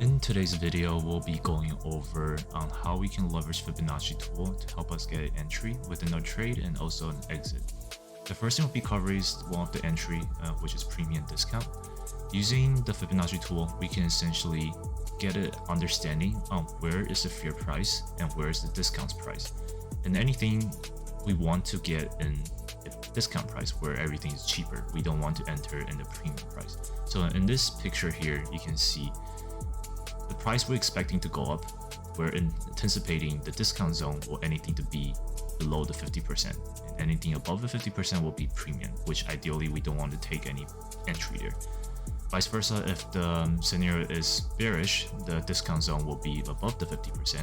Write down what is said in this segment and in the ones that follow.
In today's video, we'll be going over on how we can leverage Fibonacci tool to help us get an entry within our trade and also an exit. The first thing we'll be covering is one of the entry, which is premium discount. Using the Fibonacci tool, we can essentially get an understanding on where is the fair price and where is the discount price. And anything we want to get in a discount price where everything is cheaper. We don't want to enter in the premium price. So in this picture here, you can see the price we're expecting to go up. We're anticipating the discount zone or anything to be below the 50%. And anything above the 50% will be premium, which ideally we don't want to take any entry there. Vice versa, if the scenario is bearish, the discount zone will be above the 50%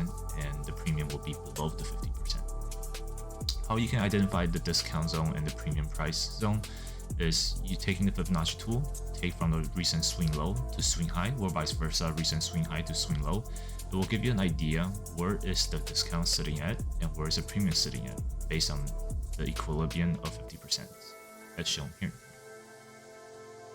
and the premium will be below the 50%. How you can identify the discount zone and the premium price zone is you taking the Fibonacci tool, take from the recent swing low to swing high, or vice versa, recent swing high to swing low. It will give you an idea where is the discount sitting at and where is the premium sitting at based on the equilibrium of 50% as shown here.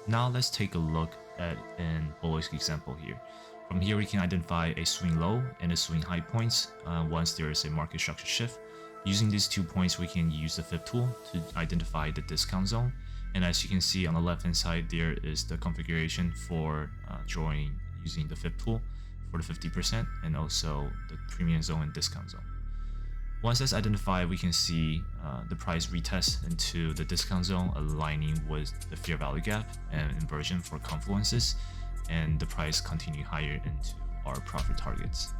Now let's take a look at an bullish example here. From here we can identify a swing low and a swing high points once there is a market structure shift. Using these 2 points, we can use the Fib tool to identify the discount zone. And as you can see on the left hand side, there is the configuration for drawing using the Fib tool for the 50% and also the premium zone and discount zone. Once that's identified, we can see the price retest into the discount zone, aligning with the fair value gap and inversion for confluences, and the price continue higher into our profit targets.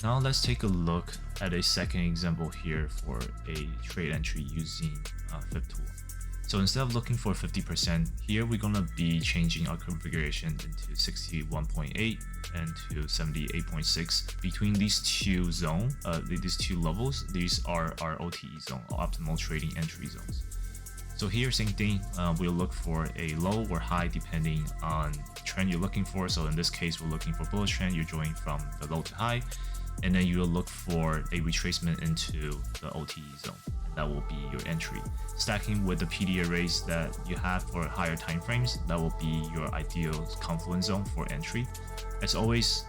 Now let's take a look at a second example here for a trade entry using Fib tool. So instead of looking for 50%, here we're gonna be changing our configuration into 61.8 and to 78.6. Between these two zones, these two levels, these are our OTE zone, or optimal trading entry zones. So here, same thing, we'll look for a low or high depending on the trend you're looking for. So in this case, we're looking for bullish trend, you're drawing from the low to high, and then you will look for a retracement into the OTE zone. That will be your entry. Stacking with the PD arrays that you have for higher time frames, that will be your ideal confluence zone for entry. As always,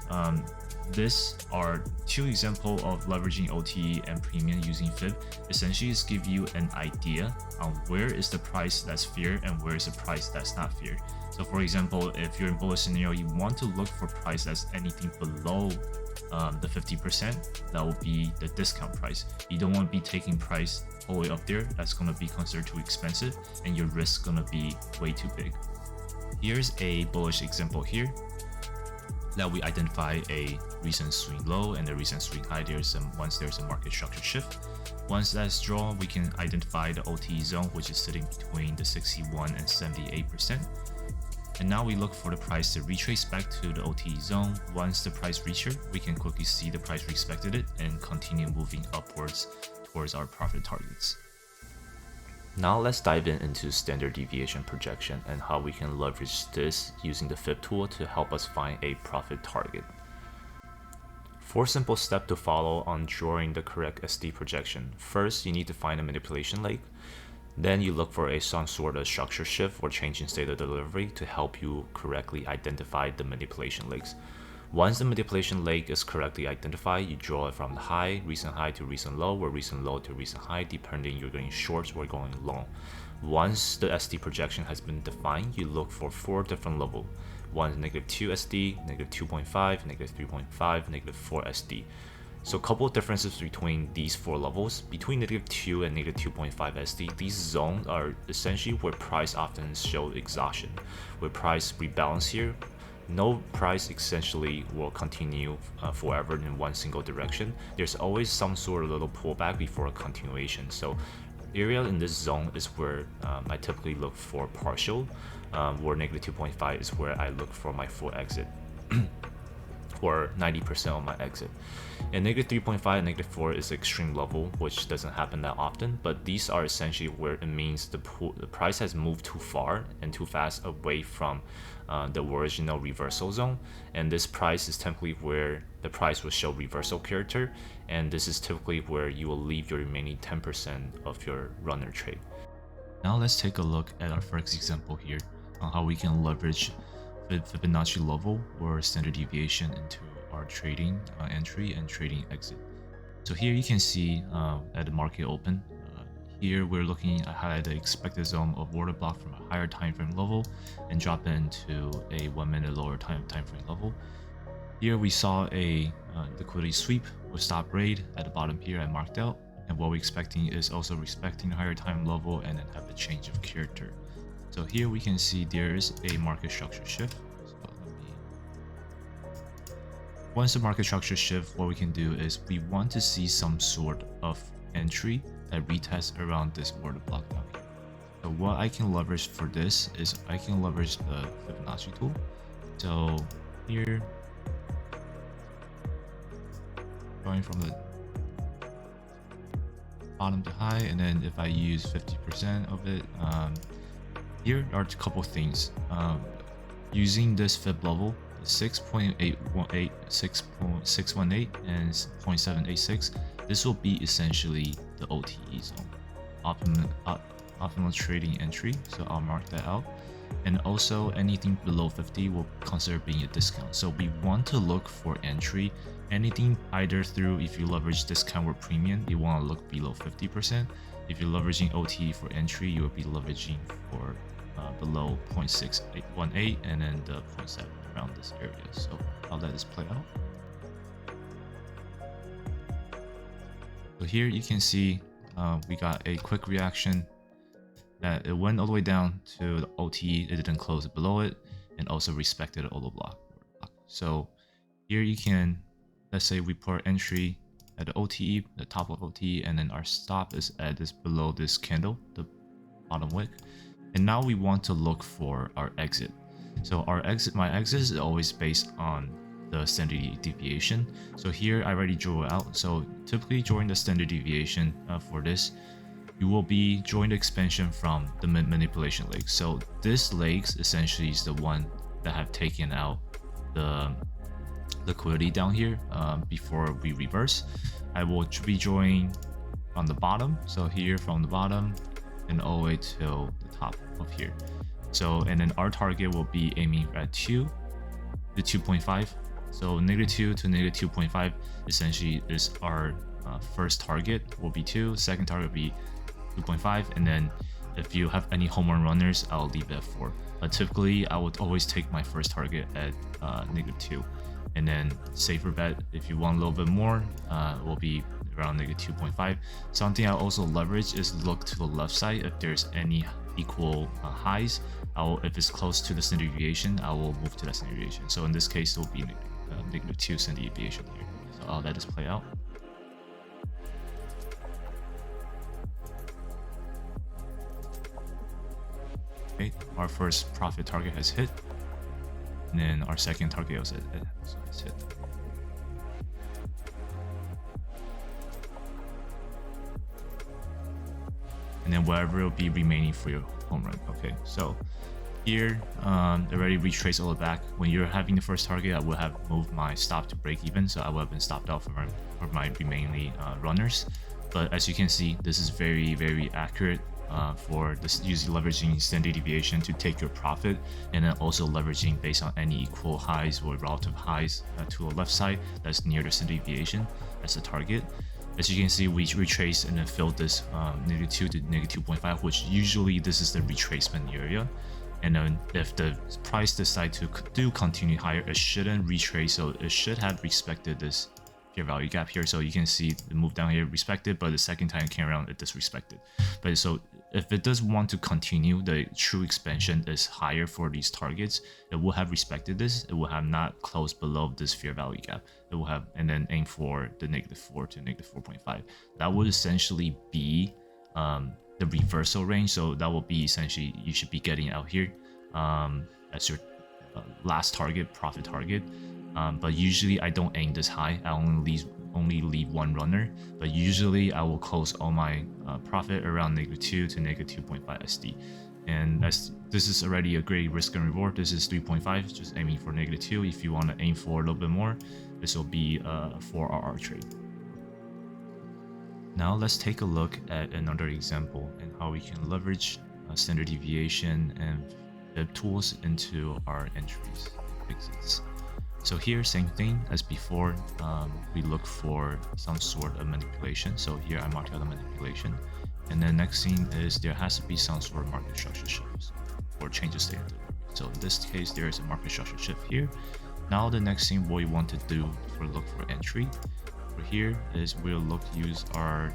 these are two examples of leveraging OTE and premium using Fib. Essentially, is give you an idea on where is the price that's fair and where is the price that's not fair. So for example, if you're in bullish scenario, you want to look for price that's anything below the 50%, that will be the discount price. You don't want to be taking price all the way up there. That's going to be considered too expensive and your risk going to be way too big. Here's a bullish example here that we identify a recent swing low and a recent swing high. Once there's a market structure shift. Once that's drawn, we can identify the OTE zone, which is sitting between the 61 and 78%. And now we look for the price to retrace back to the OTE zone. Once the price reaches it, we can quickly see the price respected it and continue moving upwards towards our profit targets. Now let's dive into standard deviation projection and how we can leverage this using the Fib tool to help us find a profit target. 4 simple steps to follow on drawing the correct SD projection. First, you need to find a manipulation leg. Then you look for some sort of structure shift or change in state of delivery to help you correctly identify the manipulation legs. Once the manipulation leg is correctly identified, you draw it from the recent high to recent low, or recent low to recent high, depending you're going short or going long. Once the SD projection has been defined, you look for 4 different levels. One is -2 SD, -2.5, -3.5, -4 SD. So a couple of differences between these 4 levels. Between -2 and -2.5 SD, these zones are essentially where price often shows exhaustion. Where price rebalance here, no price essentially will continue forever in one single direction. There's always some sort of little pullback before a continuation. So area in this zone is where I typically look for partial, where -2.5 is where I look for my full exit. Or 90% of my exit. And -3.5 and -4 is the extreme level, which doesn't happen that often, but these are essentially where it means the price has moved too far and too fast away from the original reversal zone, and this price is typically where the price will show reversal character, and this is typically where you will leave your remaining 10% of your runner trade. Now let's take a look at our first example here on how we can leverage Fibonacci level or standard deviation into our trading entry and trading exit. So here you can see at the market open, here we're looking at the expected zone of order block from a higher time frame level and drop it into a 1 minute lower time frame level. Here we saw a liquidity sweep with stop rate at the bottom here I marked out, and what we're expecting is also respecting the higher time level and then have a change of character. So here we can see there is a market structure shift. So once the market structure shift, what we can do is we want to see some sort of entry that retests around this order block down here. So what I can leverage for this is I can leverage the Fibonacci tool. So here, going from the bottom to high, and then if I use 50% of it, here are a couple things. Using this fib level, 6.818, 6.618, and 0.786, this will be essentially the OTE zone, optimal trading entry. So I'll mark that out. And also anything below 50 will consider being a discount. So we want to look for entry. Anything either through, if you leverage discount or premium, you want to look below 50%. If you're leveraging OTE for entry, you will be leveraging for below 0.618 and then the 0.7 around this area. So I'll let this play out. So here you can see we got a quick reaction that it went all the way down to the OTE, it didn't close below it, and also respected the order block. So here you can, let's say we put our entry at the OTE, the top of OTE, and then our stop is at this below this candle, the bottom wick. And now we want to look for our exit. So our exit, my exit is always based on the standard deviation. So here I already drew it out. So typically during the standard deviation for this, you will be drawing the expansion from the manipulation leg. So this legs essentially is the one that have taken out the liquidity down here before we reverse. I will be drawing on the bottom. So here from the bottom and all the way till the top of here. So, and then our target will be aiming at 2 to 2.5. So -2 to -2.5 essentially is our first target will be 2, second target will be 2.5, and then if you have any home run runners, I'll leave it at 4. But typically I would always take my first target at -2, and then safer bet if you want a little bit more will be around -2.5. Something I also leverage is look to the left side if there's any equal highs. If it's close to the standard deviation, I will move to that standard deviation. So in this case, it will be -2 standard deviation here. So I'll let this play out. Okay, our first profit target has hit, and then our second target also has hit. And then whatever will be remaining for your home run. Okay, so here already retrace all the back. When you're having the first target, I would have moved my stop to break even, so I would have been stopped out for my remaining runners. But as you can see, this is very accurate for this, using leveraging standard deviation to take your profit, and then also leveraging based on any equal highs or relative highs to the left side that's near the standard deviation as a target. As you can see, we retrace and then filled this -2 to -2.5, which usually this is the retracement area. And then if the price decides to continue higher, it shouldn't retrace, so it should have respected this fair value gap here. So you can see the move down here respected, but the second time it came around, it disrespected. But so if it does want to continue, the true expansion is higher for these targets. It will have respected this. It will have not closed below this fair value gap. It will have, and then aim for the -4 to -4.5. That would essentially be the reversal range. So that will be essentially, you should be getting out here as your last target, profit target. But usually I don't aim this high. I only leave one runner, but usually I will close all my profit around -2 to -2.5 SD. And as this is already a great risk and reward, this is 3.5, just aiming for -2. If you want to aim for a little bit more, this will be a 4RR trade. Now let's take a look at another example and how we can leverage standard deviation and Fib tools into our entries and exits. So here, same thing as before, we look for some sort of manipulation. So here I marked out the manipulation. And then next thing is there has to be some sort of market structure shift or change of state. So in this case, there is a market structure shift here. Now the next thing what we want to do for look for entry over here is we'll use our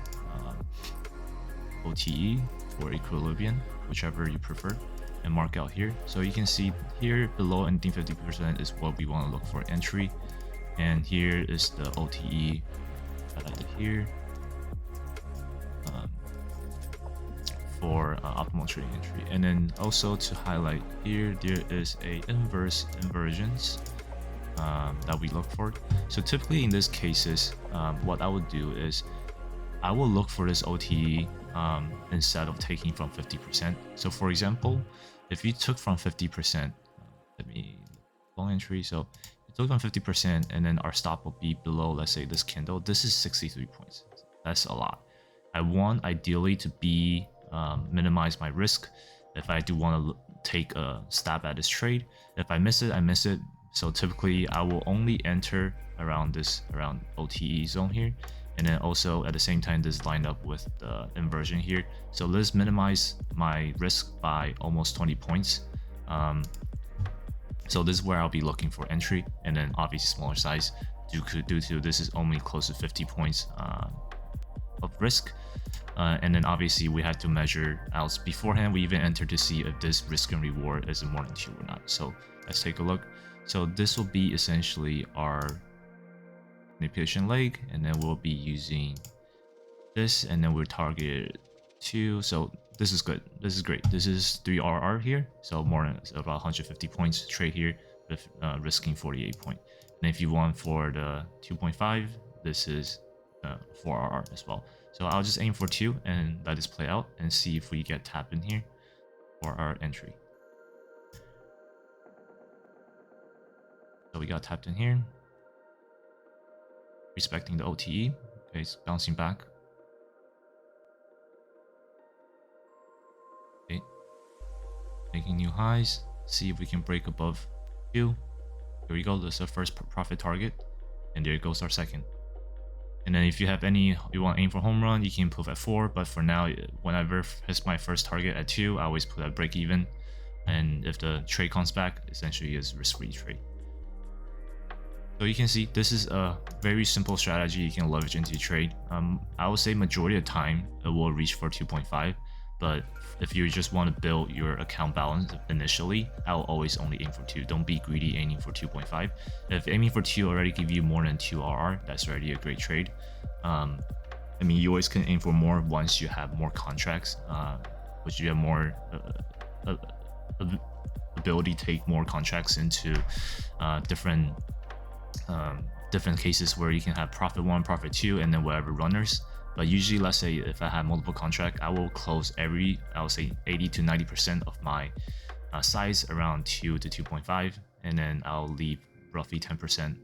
OTE or equilibrium, whichever you prefer, and mark out here. So you can see here below anything 50% is what we want to look for entry, and here is the OTE highlighted here for optimal trading entry. And then also to highlight here, there is a inversions that we look for. So typically in these cases, what I would do is I will look for this OTE instead of taking from 50%. So for example, if you took from 50%, let me long entry. So you took from 50% and then our stop will be below, let's say this candle. This is 63 points. That's a lot. I want ideally to be minimize my risk. If I do want to take a stab at this trade, if I miss it, I miss it. So typically I will only enter around OTE zone here. And then also at the same time, this lined up with the inversion here. So let's minimize my risk by almost 20 points. So this is where I'll be looking for entry, and then obviously smaller size due to this is only close to 50 points of risk. And then obviously we had to measure out beforehand. We even entered to see if this risk and reward is more than 2 or not. So let's take a look. So this will be essentially our manipulation leg, and then we'll be using this, and then we'll target 2. So this is good. This is great. This is 3 RR here, so more than about 150 points trade here with risking 48 point. And if you want for the 2.5, this is 4 RR as well. So I'll just aim for 2 and let this play out and see if we get tap in here for our entry. So we got tapped in here, respecting the OTE. Okay, it's bouncing back. Okay, making new highs. See if we can break above 2. Here we go. That's our first profit target, and there goes our second. And then if you have you want to aim for home run, you can put at 4. But for now, whenever hits my first target at 2, I always put at break even. And if the trade comes back, essentially is risk-free trade. So you can see this is a very simple strategy you can leverage into your trade. I would say majority of the time it will reach for 2.5, but if you just want to build your account balance initially, I will always only aim for 2. Don't be greedy aiming for 2.5. If aiming for 2 already give you more than 2 RR, that's already a great trade. I mean, you always can aim for more once you have more contracts, which you have more ability to take more contracts into different cases where you can have profit 1, profit 2, and then whatever runners. But usually, let's say if I have multiple contract, I will close I would say 80 to 90% of my size around 2 to 2.5, and then I'll leave roughly 10%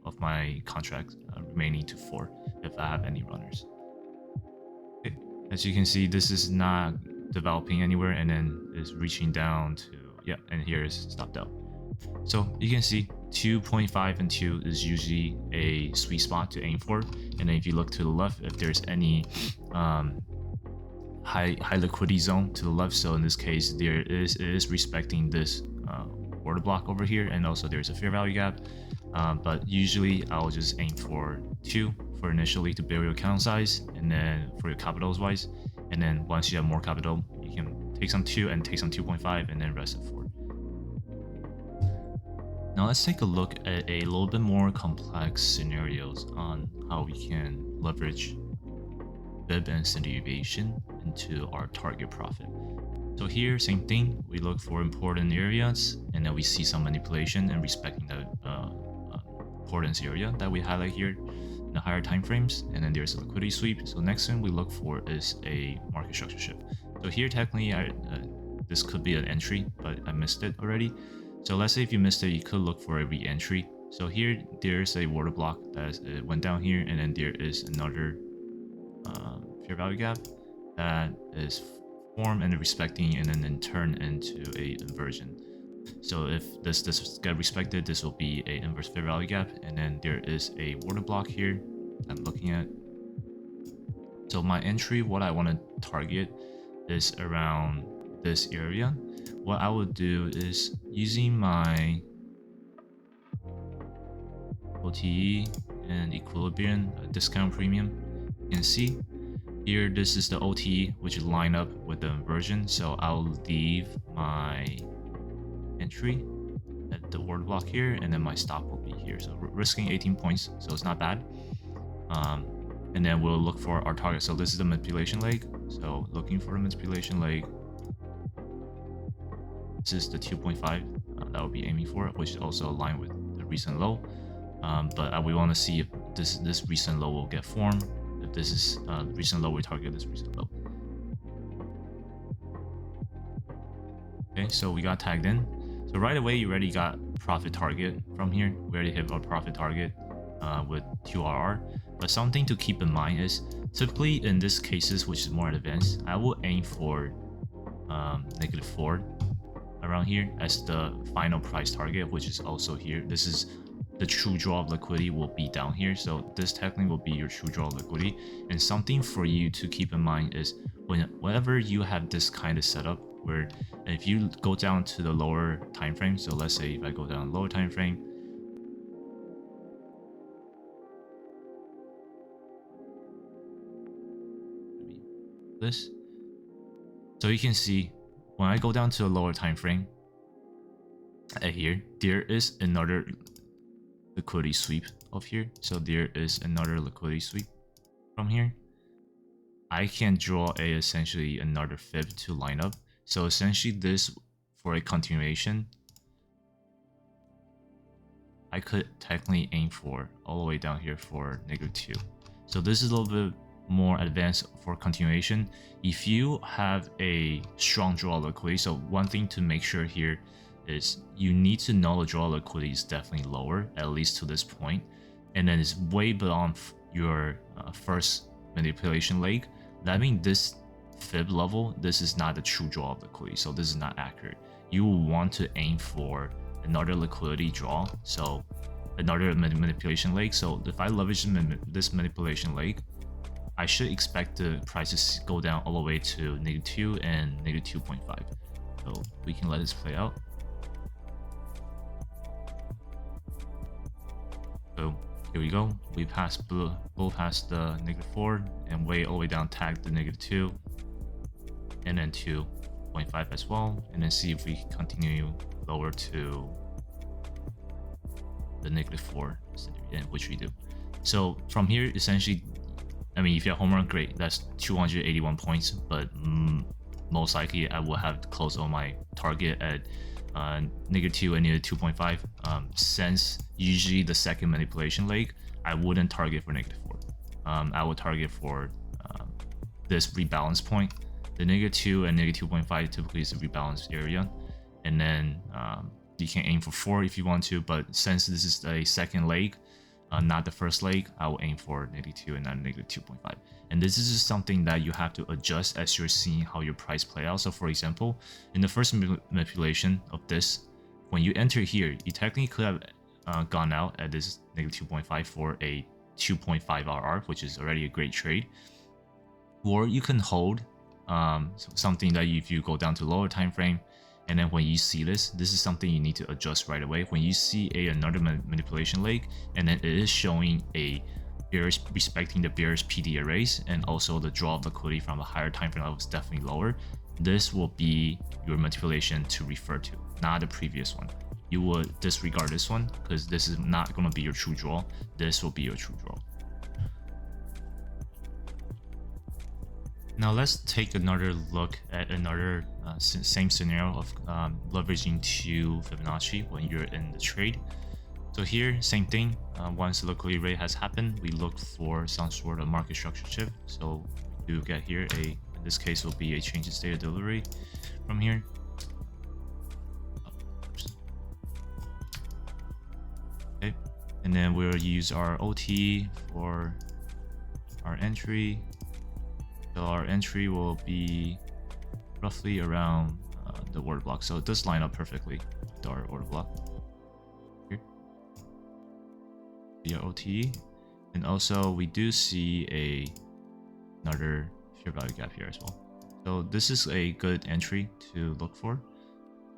of my contract remaining to 4 if I have any runners. Okay. As you can see, this is not developing anywhere, and then is reaching down to and here is stopped out. So you can see 2.5 and 2 is usually a sweet spot to aim for. And then if you look to the left, if there's any high liquidity zone to the left, so in this case it is respecting this order block over here, and also there's a fair value gap. But usually I'll just aim for 2 for initially to build your account size, and then for your capitals wise, and then once you have more capital, you can take some 2 and take some 2.5, and then rest at 4. Now let's take a look at a little bit more complex scenarios on how we can leverage Fib and Standard Deviation into our target profit. So here, same thing, we look for important areas, and then we see some manipulation and respecting the importance area that we highlight here in the higher time frames, and then there's a liquidity sweep. So next thing we look for is a market structure shift. So here technically this could be an entry, but I missed it already. So let's say if you missed it, you could look for a re-entry. So here there's a water block that went down here, and then there is another fair value gap that is formed and respecting, and then in turn into a inversion. So if this get respected, this will be a inverse fair value gap, and then there is a order block here I'm looking at. So my entry, what I want to target is around this area. What I would do is using my OTE and equilibrium discount premium. You can see here, this is the OTE, which line up with the inversion. So I'll leave my entry at the order block here, and then my stop will be here. So risking 18 points, so it's not bad. And then we'll look for our target. So this is the manipulation leg. So looking for the manipulation leg. This is the 2.5 that we'll be aiming for, which is also aligned with the recent low. But we want to see if this recent low will get formed. If this is recent low, we target this recent low. Okay, so we got tagged in. So right away, you already got profit target from here. We already hit our profit target with QRR. But something to keep in mind is typically in these cases, which is more advanced, I will aim for -4 around here as the final price target, which is also here. This is the true draw of liquidity will be down here. So this technically will be your true draw of liquidity. And something for you to keep in mind is whenever you have this kind of setup, where if you go down to the lower time frame, so let's say if I go down lower time frame, this, so you can see when I go down to the lower time frame here, there is another liquidity sweep of here. So there is another liquidity sweep from here. I can draw essentially another fib to line up. So essentially this, for a continuation, I could technically aim for all the way down here for -2. So this is a little bit more advanced for continuation. If you have a strong draw liquidity, so one thing to make sure here is you need to know the draw liquidity is definitely lower, at least to this point, and then it's way beyond your first manipulation leg. That means this fib level, this is not the true draw of liquidity, so this is not accurate. You will want to aim for another liquidity draw, so another manipulation leg. So if I leverage this manipulation leg, I should expect the prices go down all the way to -2 and -2.5. So we can let this play out. So here we go. We passed blow past the -4 and way all the way down, tagged the -2, and then 2.5 as well. And then see if we continue lower to the -4 scenario, which we do. So from here, essentially, I mean, if you have home run, great. That's 281 points, but most likely I will have close on my target at -2 and -2.5. Since usually the second manipulation leg, I wouldn't target for -4. I would target for this rebalance point. The -2 and -2.5 typically is the rebalance area, and then you can aim for 4 if you want to. But since this is a second leg, not the first leg, I will aim for -2 and not -2.5. And this is just something that you have to adjust as you're seeing how your price play out. So for example, in the first manipulation of this, when you enter here, you technically could have gone out at this -2.5 for a 2.5 RR, which is already a great trade. Or you can hold something that if you go down to lower time frame, and then when you see this is something you need to adjust right away. When you see another manipulation leg, and then it is showing a bearish, respecting the bearish PD arrays, and also the draw of liquidity from a higher time frame level is definitely lower, this will be your manipulation to refer to, not the previous one. You would disregard this one because this is not going to be your true draw. This will be your true draw. Now let's take another look at another same scenario of leveraging to Fibonacci when you're in the trade. So here, same thing. Once the liquidity rate has happened, we look for some sort of market structure shift. So we do get here in this case will be a change in state of delivery from here. Okay, and then we'll use our OT for our entry. So our entry will be roughly around the order block. So it does line up perfectly with our order block here via OTE. And also we do see another fair value gap here as well. So this is a good entry to look for.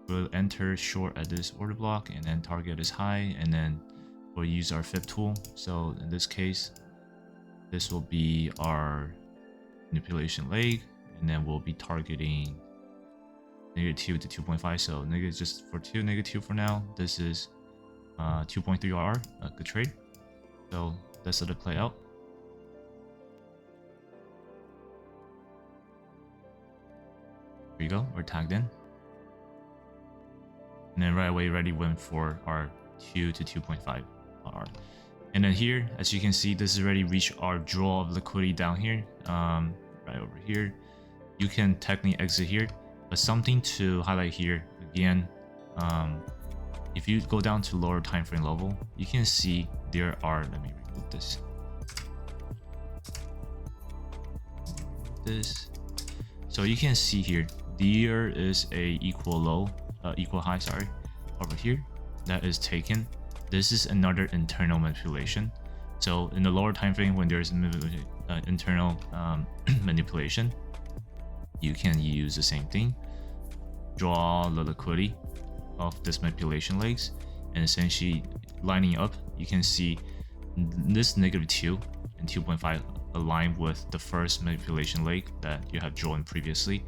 We'll enter short at this order block and then target is high, and then we'll use our Fib tool. So in this case, this will be our manipulation leg, and then we'll be targeting -2 to 2.5. So negative just for -2 for now. This is 2.3 RR, a good trade. So let's let it play out. There you go, we're tagged in. And then right away, ready went for our 2 to 2.5 RR. And then here, as you can see, this has already reached our draw of liquidity down here, right over here. You can technically exit here, but something to highlight here again, if you go down to lower time frame level, you can see there are, let me remove this. So you can see here, there is a equal high, sorry, over here that is taken. This is another internal manipulation. So in the lower time frame, when there's internal manipulation, you can use the same thing, draw the liquidity of this manipulation legs, and essentially lining up, you can see this -2 and 2.5 align with the first manipulation leg that you have drawn previously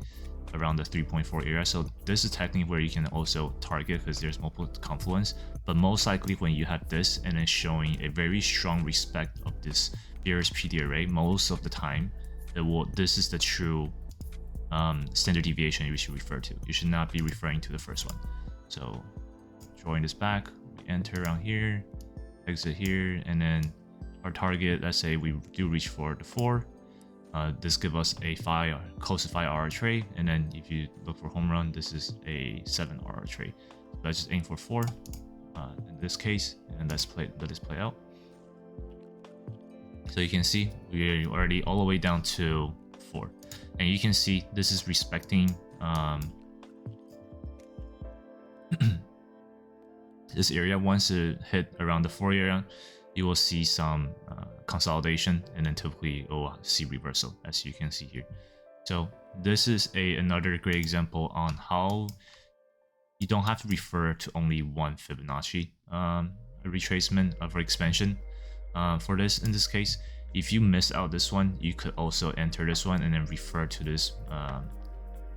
around the 3.4 area. So this is technically where you can also target because there's multiple confluence, but most likely when you have this and then showing a very strong respect of this bearish PD array, most of the time this is the true standard deviation you should refer to. You should not be referring to the first one. So drawing this back, we enter around here, exit here, and then our target, let's say we do reach for the 4. This gives us a close to 5 RR trade, and then if you look for home run, this is a 7 RR trade. So let's just aim for 4 in this case, and let this play out. So you can see we're already all the way down to 4, and you can see this is respecting this area. Once it hit around the 4 area, you will see some consolidation, and then typically you will see reversal, as you can see here. So this is another great example on how you don't have to refer to only one Fibonacci retracement for expansion. For this, in this case, if you miss out this one, you could also enter this one and then refer to this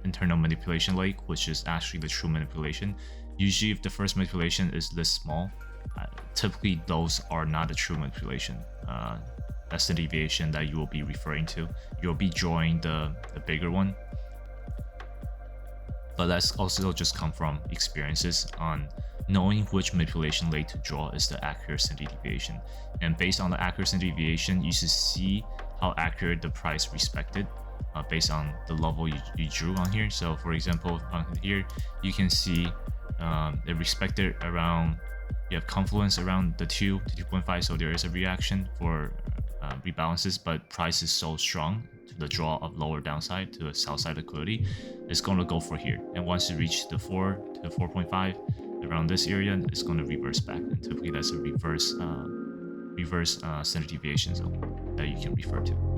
internal manipulation leg, which is actually the true manipulation. Usually if the first manipulation is this small, typically those are not the true manipulation. That's the deviation that you will be referring to. You'll be drawing the bigger one. But that's also just come from experiences on knowing which manipulation leg to draw is the accurate standard deviation. And based on the accurate standard deviation, you should see how accurate the price respected based on the level you drew on here. So for example, on here, you can see it respected around, you have confluence around the 2 to 2.5, so there is a reaction for rebalances, but price is so strong to the draw of lower downside to a south side liquidity, it's going to go for here. And once you reach the 4 to 4.5 around this area, it's going to reverse back, and typically that's a reverse standard deviation zone that you can refer to.